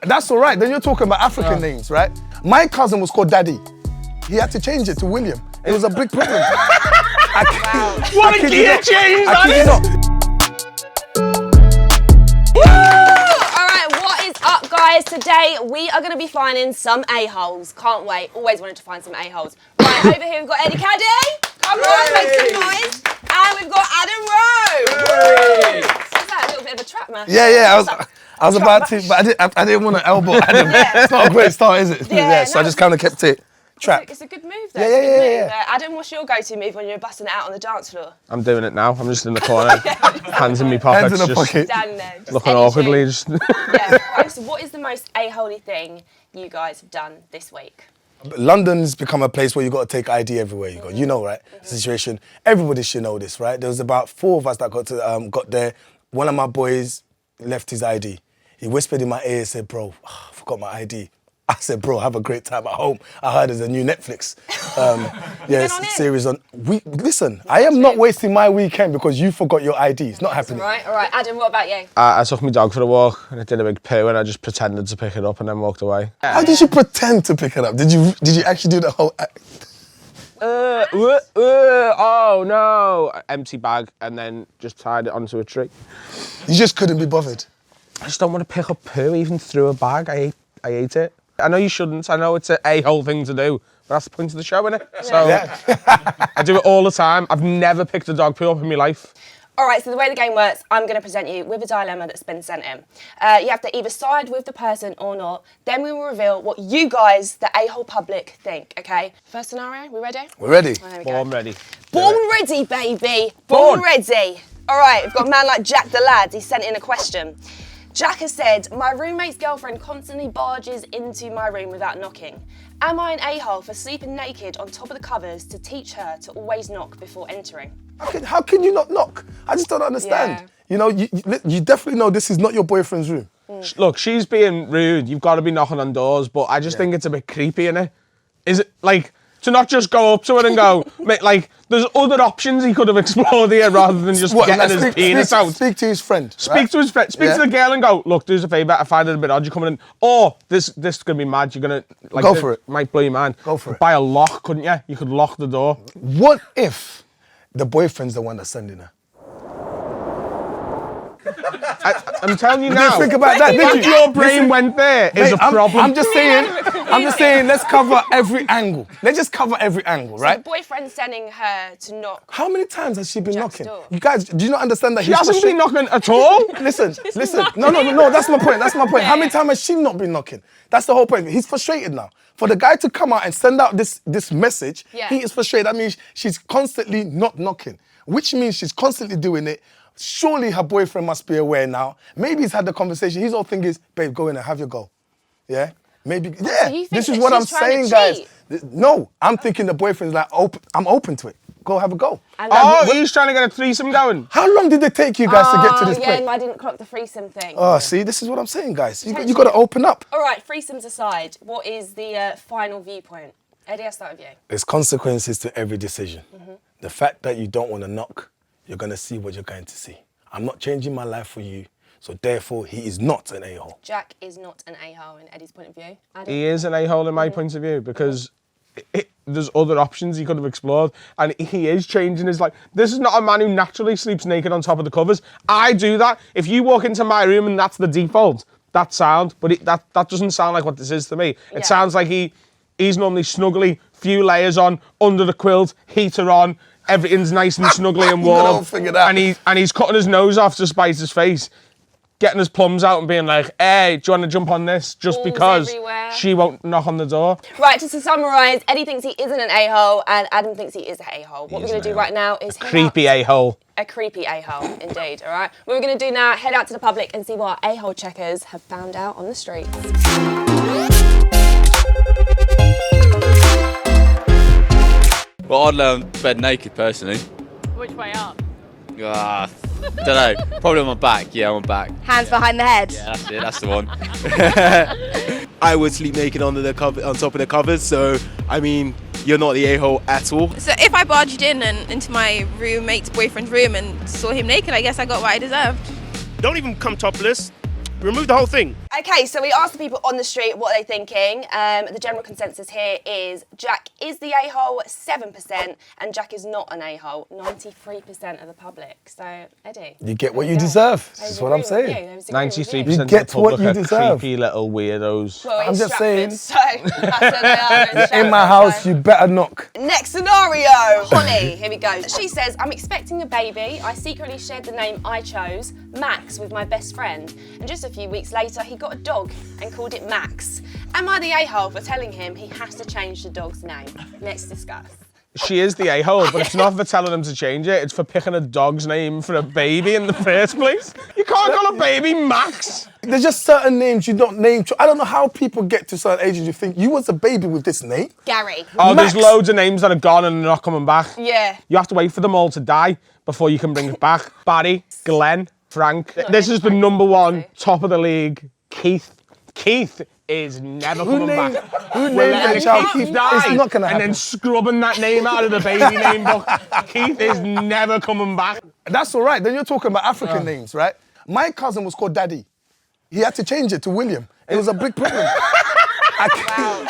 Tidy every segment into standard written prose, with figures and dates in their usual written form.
That's all right. Then you're talking about African names, right? My cousin was called Daddy. He had to change it to William. It was a big problem. What a gear change that is! Up, guys, today we are going to be finding some a-holes. Can't wait. Always wanted to find some a-holes. Right, over here we've got Eddie Kadi. Come on, make some noise. And we've got Adam Rowe. What's that? A little bit of a trap, man. Yeah. I was about to, but I didn't want to elbow Adam. It's not a great start, is it? So I just kind of kept it trapped. It's a good move, though. Yeah. Adam, what's your go-to move when you're busting it out on the dance floor? I'm doing it now. I'm just in the corner, hands in my pockets, Hands in the pocket. Standing there, just looking awkwardly. Just Yeah. Right, so what is the most a-holey thing you guys have done this week? London's become a place where you got to take ID everywhere you go. You know, right? The situation. Everybody should know this, right? There was about 4 of us that got there. One of my boys left his ID. He whispered in my ear and said, "Bro, I forgot my ID." I said, "Bro, have a great time at home. I heard there's a new Netflix series on." Listen, I am not wasting my weekend because you forgot your ID. It's not happening. All right. Adam, what about you? I took my dog for a walk and it did a big poo and I just pretended to pick it up and then walked away. How did you pretend to pick it up? Did you actually do the whole act? Oh no! Empty bag and then just tied it onto a tree. You just couldn't be bothered. I just don't want to pick up poo even through a bag. I ate it. I know you shouldn't. I know it's an a-hole thing to do, but that's the point of the show, innit? So I do it all the time. I've never picked a dog poo up in my life. All right, so the way the game works, I'm going to present you with a dilemma that's been sent in. You have to either side with the person or not. Then we will reveal what you guys, the a-hole public, think, okay? First scenario, we ready? We're ready. There we go. Born ready. Born ready, baby. Born ready. All right, we've got a man like Jack the Lad. He sent in a question. Jack has said, "My roommate's girlfriend constantly barges into my room without knocking. Am I an a-hole for sleeping naked on top of the covers to teach her to always knock before entering?" How can you not knock? I just don't understand. Yeah. You know, you definitely know this is not your boyfriend's room. Look, she's being rude. You've got to be knocking on doors, but I just think it's a bit creepy, innit? Is it like to not just go up to her and go, like, there's other options he could have explored here rather than just getting his penis out. Speak to his friend. Speak to his friend. Speak to the girl and go, "Look, do us a favour. I find it a bit odd. You're coming in. Or this is gonna be mad. You're gonna like go for it. Might blow your mind. Go for it. Buy a lock, couldn't you? You could lock the door. What if the boyfriend's the one that's sending her? I'm telling you You now. didn't think about that, did you? Your brain went there is a problem. I'm just saying, let's cover every angle. Let's just cover every angle, right? So the boyfriend's sending her to knock. How many times has she been Jack's knocking? door. You guys, do you not understand that She hasn't been knocking at all. Listen. No, that's my point. How many times has she not been knocking? That's the whole point. He's frustrated now. For the guy to come out and send out this message, he is frustrated. That means she's constantly not knocking, which means she's constantly doing it. Surely her boyfriend must be aware now. Maybe he's had the conversation. His whole thing is, "Babe, go in and have your go." Yeah? Maybe, yeah. you think This is that what I'm she's trying saying, to guys. cheat? No, I'm thinking the boyfriend's like, I'm open to it. Go have a go. Oh, he's trying to get a threesome going. How long did it take you guys to get to this point? Yeah, I didn't clock the threesome thing. Oh, see, this is what I'm saying, guys. You got to open up. All right, threesomes aside, what is the final viewpoint? Eddie, I'll start with you. There's consequences to every decision. The fact that you don't want to knock, you're going to see what you're going to see. I'm not changing my life for you, so therefore he is not an a-hole. Jack is not an a-hole in Eddie's point of view. Adam? He is an a-hole in my point of view because there's other options he could have explored and he is changing his life. This is not a man who naturally sleeps naked on top of the covers. I do that. If you walk into my room and that's the default, that's sound, but that doesn't sound like what this is to me. It sounds like he's normally snuggly, few layers on, under the quilt, heater on, everything's nice and snuggly and warm. And he's cutting his nose off to spite his face, getting his plums out and being like, "Hey, do you want to jump on this?" Just Balls because everywhere. she won't knock on the door. Right, just to summarise, Eddie thinks he isn't an a-hole and Adam thinks he is a a-hole. What we're going to do right now is Creepy a-hole. A creepy a-hole, indeed, all right? What we're going to do now, head out to the public and see what our a-hole checkers have found out on the streets. Well, I'd lay on bed naked, personally. Which way up? Don't know. Probably on my back. Yeah, on my back. Hands behind the head. Yeah, that's it. That's the one. I would sleep naked under the cover, on top of the covers. So, I mean, you're not the a-hole at all. So if I barged in and into my roommate's boyfriend's room and saw him naked, I guess I got what I deserved. Don't even come topless. Remove the whole thing. Okay, so we asked the people on the street what they're thinking. The general consensus here is Jack is the a-hole, 7%, and Jack is not an a-hole, 93% of the public. So, Eddie. You get what you deserve. That's what I'm saying. 93% You of get the public what you are deserve. creepy little weirdos. Well, I'm just saying. So, that's where they are In my house, you better knock. Next scenario, Holly, here we go. She says, I'm expecting a baby. I secretly shared the name I chose, Max, with my best friend. And just a few weeks later, he got a dog and called it Max. Am I the a-hole for telling him he has to change the dog's name? Let's discuss. She is the a-hole, but it's not for telling him to change it. It's for picking a dog's name for a baby in the first place. You can't call a baby Max. There's just certain names you don't name. I don't know how people get to certain ages you think, you was a baby with this name? Gary. Oh, Max. there's loads of names that are gone and not coming back. Yeah. You have to wait for them all to die before you can bring it back. Barry, Glenn, Frank. This has been number one, top of the league, Keith. Keith is never coming back. Who named We're that letting child Keith Keith? die It's not gonna and happen. then scrubbing that name out of the baby name book. Keith is never coming back. That's all right. Then you're talking about African names, right? My cousin was called Daddy. He had to change it to William. It was a big problem.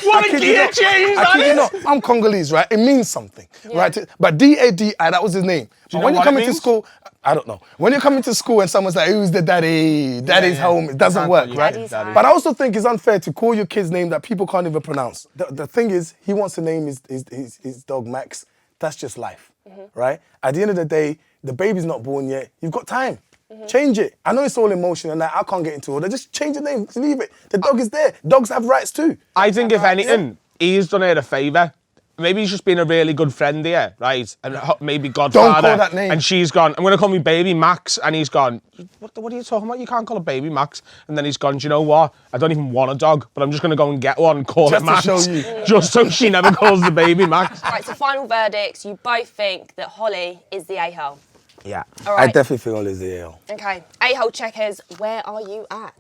What a gear change I that kid you is. not. I'm Congolese, right? It means something, right? But D-A-D-I, that was his name. you But when know you what come it into means? school, I don't know. When you come into school and someone's like, who's the daddy? Daddy's yeah. home. It doesn't Can't work, call you right? Daddy's home. But I also think it's unfair to call your kid's name that people can't even pronounce. The thing is, he wants to name his dog Max. That's just life, right? At the end of the day, the baby's not born yet. You've got time. Change it. I know it's all emotion and I can't get into all that. Just change the name. Just leave it. The dog is there. Dogs have rights too. I think if anything, he's done her a favour. Maybe he's just been a really good friend here, right? And maybe godfather. Don't call that name. And she's gone, I'm going to call me baby Max. And he's gone, what are you talking about? You can't call a baby Max. And then he's gone, do you know what? I don't even want a dog, but I'm just going to go and get one and call Just it to Max. show you. Just so she never calls the baby Max. Right, so final verdicts. You both think that Holly is the a-hole. Yeah. All I right. definitely feel all is the AL. Okay. A-hole checkers, where are you at?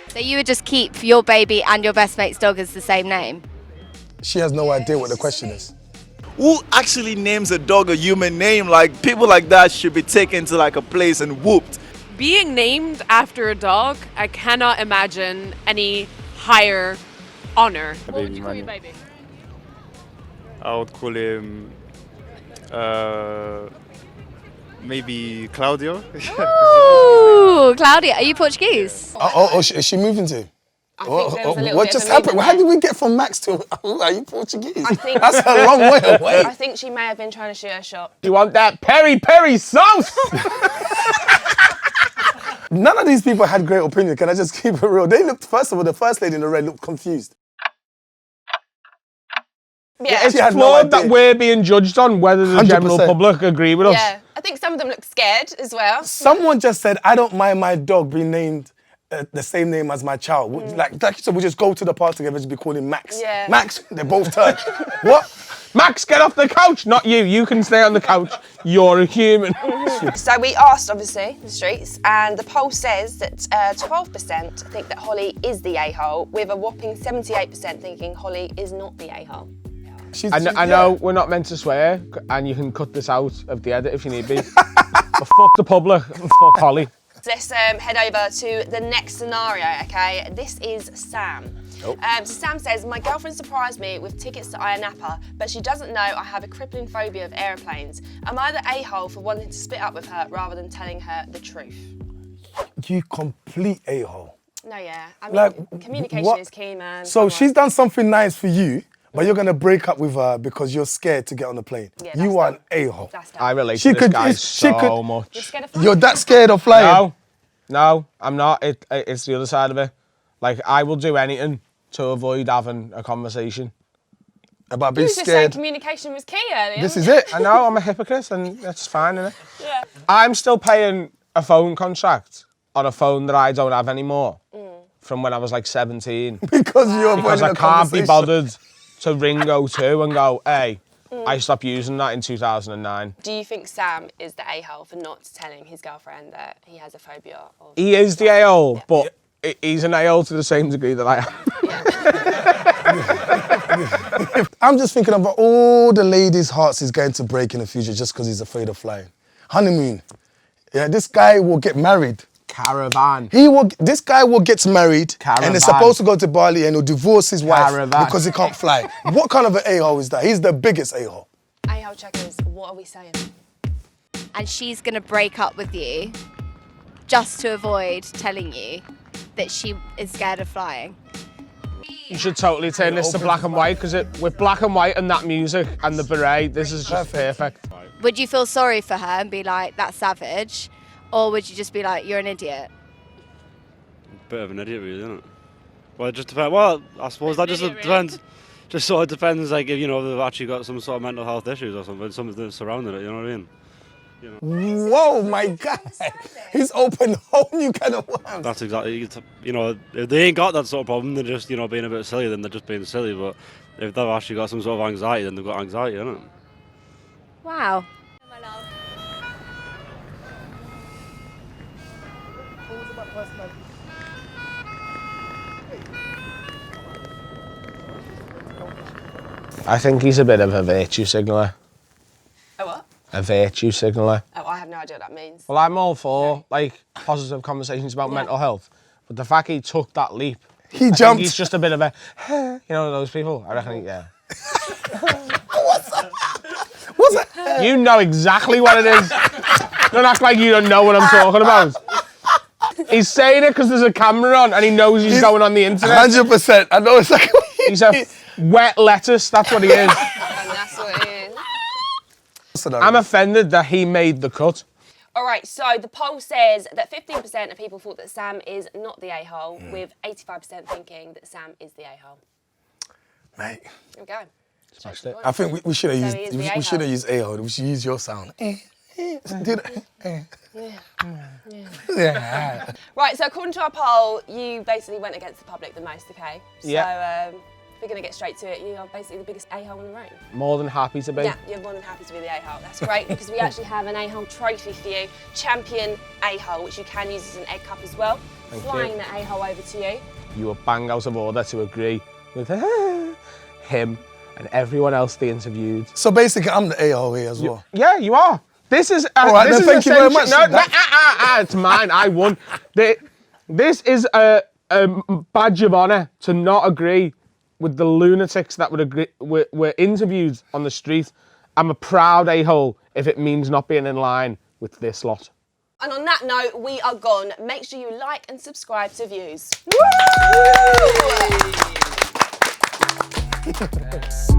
So you would just keep your baby and your best mate's dog as the same name? She has no idea what the question is. Who actually names a dog a human name? Like, people like that should be taken to like a place and whooped. Being named after a dog, I cannot imagine any higher honor. What would you call your baby? I would call him maybe Claudio. Ooh, Claudia, are you Portuguese? Is she moving to? I think there was a little what bit just of a happened? movement How did there. we get from Max to, are you Portuguese? I think- That's a long way away. I think she may have been trying to shoot her shot. You want that peri sauce? None of these people had great opinion. Can I just keep it real? They looked, first of all, the first lady in the red looked confused. Yeah. It's She had no flawed idea. that we're being judged on whether the general 100%. public agree with us. Yeah. I think some of them look scared as well. Someone just said, I don't mind my dog being named the same name as my child. Like you said, we just go to the park together, just be calling Max. Yeah. Max, they both turn. What? Max, get off the couch. Not you. You can stay on the couch. You're a human. So we asked, obviously, the streets, and the poll says that 12% think that Holly is the a-hole, with a whopping 78% thinking Holly is not the a-hole. I know we're not meant to swear, and you can cut this out of the edit if you need be. But fuck the public and fuck Holly. Let's head over to the next scenario, okay? This is Sam. So Sam says, my girlfriend surprised me with tickets to Ayia Napa, but she doesn't know I have a crippling phobia of aeroplanes. Am I the a-hole for wanting to split up with her rather than telling her the truth? You complete a-hole. No, yeah. I mean, Like, communication what? is key, man. So Come on. she's done something nice for you, but you're going to break up with her because you're scared to get on the plane. Yeah, that's You are an dumb. a-hole. That's dumb. I relate She to this could- guy she so could- much. You're scared of flying? You're that scared of flying? No, I'm not. It's the other side of it. Like, I will do anything to avoid having a conversation. About You being was just saying scared. communication was key earlier. This is it. I know, I'm a hypocrite, and that's fine, innit? Yeah. I'm still paying a phone contract on a phone that I don't have anymore from when I was like 17. Because you're Because avoiding I a can't be conversation. bothered to ring O2 and go, hey, I stopped using that in 2009. Do you think Sam is the a-hole for not telling his girlfriend that he has a phobia of... He is the a-hole, but he's an a-hole to the same degree that I am. I'm just thinking about all the ladies' hearts he's going to break in the future just because he's afraid of flying. Honeymoon. Yeah, this guy will get married Caravan. This guy gets married and is supposed to go to Bali and he'll divorce his wife because he can't fly. What kind of an a-hole is that? He's the biggest a-hole. A-hole checkers, what are we saying? And she's going to break up with you just to avoid telling you that she is scared of flying. You should totally turn this to black and white, because with black and white and that music and the beret, this is just perfect. Would you feel sorry for her and be like, that's savage? Or would you just be like, you're an idiot? Bit of an idiot, really, isn't it? Well, it just depends. Well, I suppose that just depends. Just sort of depends, like, if, you know, they've actually got some sort of mental health issues or something surrounding it, you know what I mean? You know. Whoa, my God. He's opened a whole new kind of worms. That's exactly, you know, if they ain't got that sort of problem, they're just, you know, being a bit silly, then they're just being silly. But if they've actually got some sort of anxiety, then they've got anxiety, isn't it? Wow. I think he's a bit of a virtue signaller. A what? A virtue signaller. Oh, I have no idea what that means. Well, I'm all for, like, positive conversations about mental health. But the fact he took that leap, he I jumped. think he's just a bit of a, you know, those people. I reckon, yeah. What's that? You know exactly what it is. Don't act like you don't know what I'm talking about. He's saying it because there's a camera on and he knows he's going on the internet. 100%. I know exactly what He's a wet lettuce, that's what he is. And that's what it is. I'm offended that he made the cut. All right, so the poll says that 15% of people thought that Sam is not the a-hole, with 85% thinking that Sam is the a-hole. Mate. There we go. Smashed it. I think we should have So used he is the we should have used a-hole. We should use your sound. Do that. Yeah. Right, so according to our poll, you basically went against the public the most, okay? So if we're going to get straight to it, you are basically the biggest a-hole in the room. More than happy to be. Yeah, you're more than happy to be the a-hole. That's great, because we actually have an a-hole trophy for you, Champion A-hole, which you can use as an egg cup as well. Thank Flying you. the a-hole over to you. You were bang out of order to agree with him and everyone else they interviewed. So basically, I'm the a-hole here as well. Yeah, you are. This is. All right, this then, is thank you very much. No, it's mine. I won. This is a badge of honour to not agree with the lunatics that were interviewed on the street. I'm a proud a-hole if it means not being in line with this lot. And on that note, we are gone. Make sure you like and subscribe to VUYZ. Woo!